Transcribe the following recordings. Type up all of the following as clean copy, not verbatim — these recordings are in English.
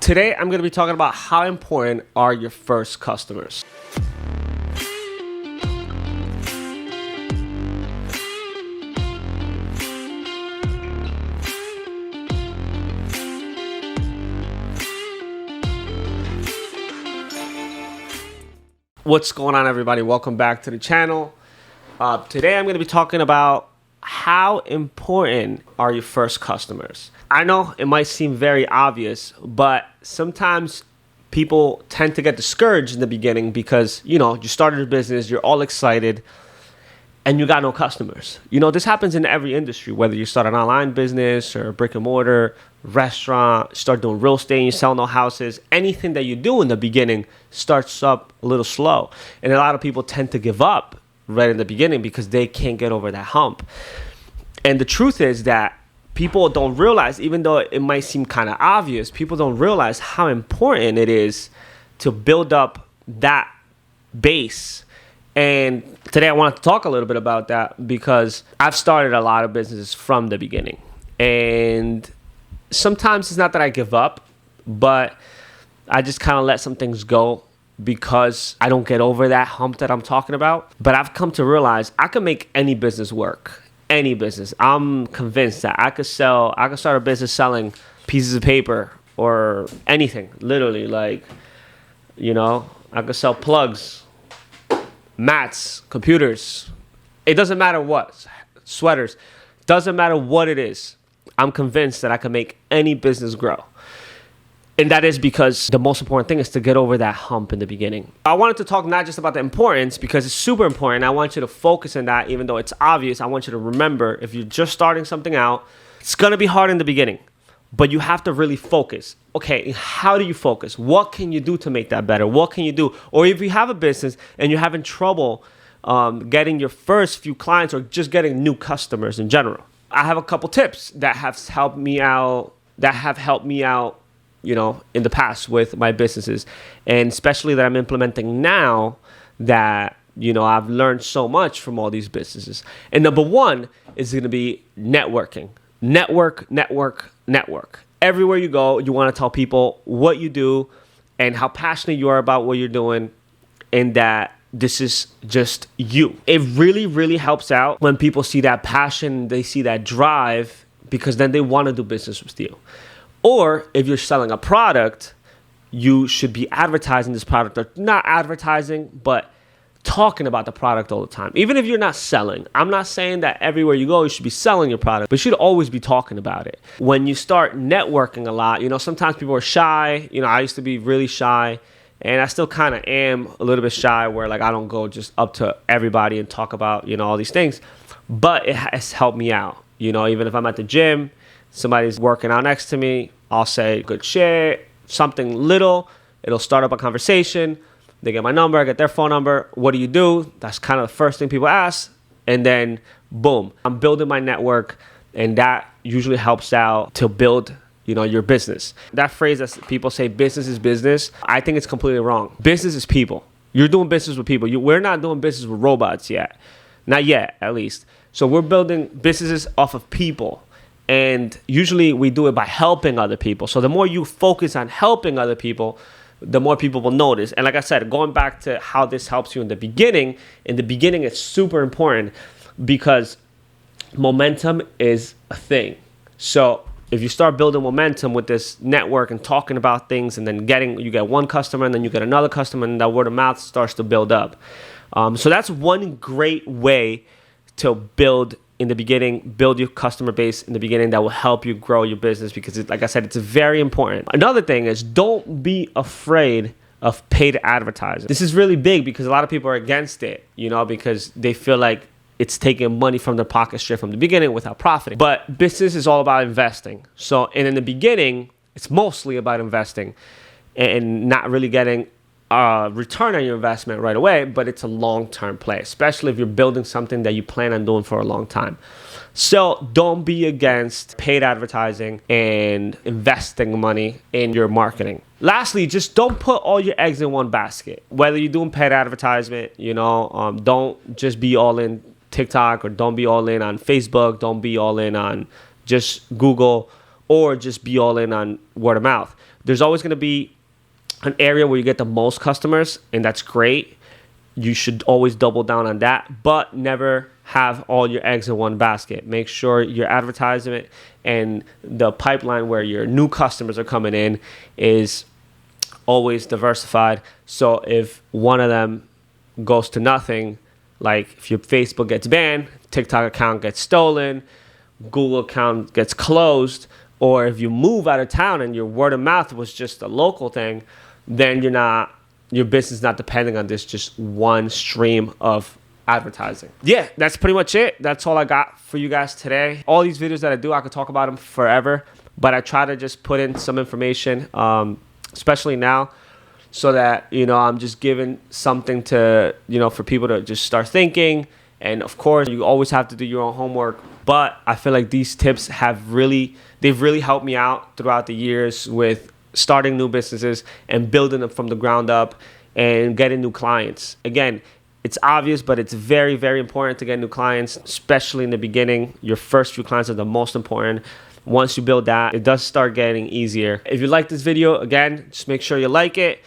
Today, I'm going to be talking about how important are your first customers. What's going on, everybody? Welcome back to the channel. Today, I'm going to be talking about how important are your first customers. I know it might seem very obvious, but sometimes people tend to get discouraged in the beginning because, you started a business, you're all excited, and you got no customers. This happens in every industry, whether you start an online business or a brick and mortar, restaurant, start doing real estate, and you sell no houses. Anything that you do in the beginning starts up a little slow. And a lot of people tend to give up right in the beginning because they can't get over that hump. And the truth is that people don't realize, even though it might seem kind of obvious, people don't realize how important it is to build up that base. And today I wanted to talk a little bit about that because I've started a lot of businesses from the beginning. And sometimes it's not that I give up, but I just kind of let some things go because I don't get over that hump that I'm talking about. But I've come to realize I can make any business work. Any business. I'm convinced that I could start a business selling pieces of paper or anything. Literally, I could sell plugs, mats, computers. It doesn't matter what. Sweaters. Doesn't matter what it is. I'm convinced that I can make any business grow. And that is because the most important thing is to get over that hump in the beginning. I wanted to talk not just about the importance because it's super important. I want you to focus on that even though it's obvious. I want you to remember if you're just starting something out, it's going to be hard in the beginning, but you have to really focus. Okay, how do you focus? What can you do to make that better? What can you do? Or if you have a business and you're having trouble getting your first few clients or just getting new customers in general, I have a couple tips that have helped me out, in the past with my businesses, and especially that I'm implementing now that, I've learned so much from all these businesses. And number one is going to be networking. Network. Everywhere you go, you want to tell people what you do and how passionate you are about what you're doing and that this is just you. It really, really helps out when people see that passion, they see that drive, because then they want to do business with you. Or if you're selling a product, you should be advertising this product, or not advertising, but talking about the product all the time. Even if you're not selling, I'm not saying that everywhere you go, you should be selling your product, but you should always be talking about it. When you start networking a lot, sometimes people are shy. I used to be really shy, and I still kind of am a little bit shy where I don't go just up to everybody and talk about, all these things, but it has helped me out. Even if I'm at the gym, somebody's working out next to me, I'll say good shit, something little. It'll start up a conversation. They get my number, I get their phone number. What do you do? That's kind of the first thing people ask. And then, boom, I'm building my network. And that usually helps out to build, your business. That phrase that people say, business is business, I think it's completely wrong. Business is people. You're doing business with people. We're not doing business with robots yet. Not yet, at least. So we're building businesses off of people. And usually we do it by helping other people. So the more you focus on helping other people, the more people will notice. And like I said, going back to how this helps you in the beginning it's super important because momentum is a thing. So if you start building momentum with this network and talking about things and then you get one customer and then you get another customer and that word of mouth starts to build up. So that's one great way to build your customer base in the beginning that will help you grow your business because, like I said, it's very important. Another thing is don't be afraid of paid advertising. This is really big because a lot of people are against it, because they feel like it's taking money from their pocket straight from the beginning without profiting. But business is all about investing. So, and in the beginning, it's mostly about investing and not really getting return on your investment right away, but it's a long-term play, especially if you're building something that you plan on doing for a long time. So don't be against paid advertising and investing money in your marketing. Lastly, just don't put all your eggs in one basket. Whether you're doing paid advertisement, don't just be all in TikTok, or don't be all in on Facebook, don't be all in on just Google, or just be all in on word of mouth. There's always going to be an area where you get the most customers, and that's great. You should always double down on that, but never have all your eggs in one basket. Make sure your advertisement and the pipeline where your new customers are coming in is always diversified. So if one of them goes to nothing, like if your Facebook gets banned, TikTok account gets stolen, Google account gets closed, or if you move out of town and your word of mouth was just a local thing, then your business is not depending on this just one stream of advertising. Yeah, that's pretty much it. That's all I got for you guys today. All these videos that I do, I could talk about them forever, but I try to just put in some information, especially now, so that, I'm just giving something to, for people to just start thinking. And of course, you always have to do your own homework, but I feel like these tips they've really helped me out throughout the years with starting new businesses and building them from the ground up and getting new clients. Again, it's obvious, but it's very, very important to get new clients, especially in the beginning. Your first few clients are the most important. Once you build that, it does start getting easier. If you like this video, again, just make sure you like it,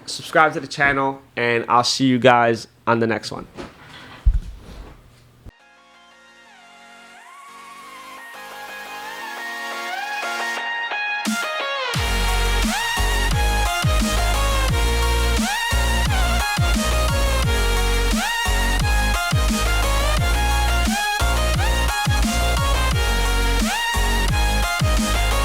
subscribe to the channel, and I'll see you guys on the next one.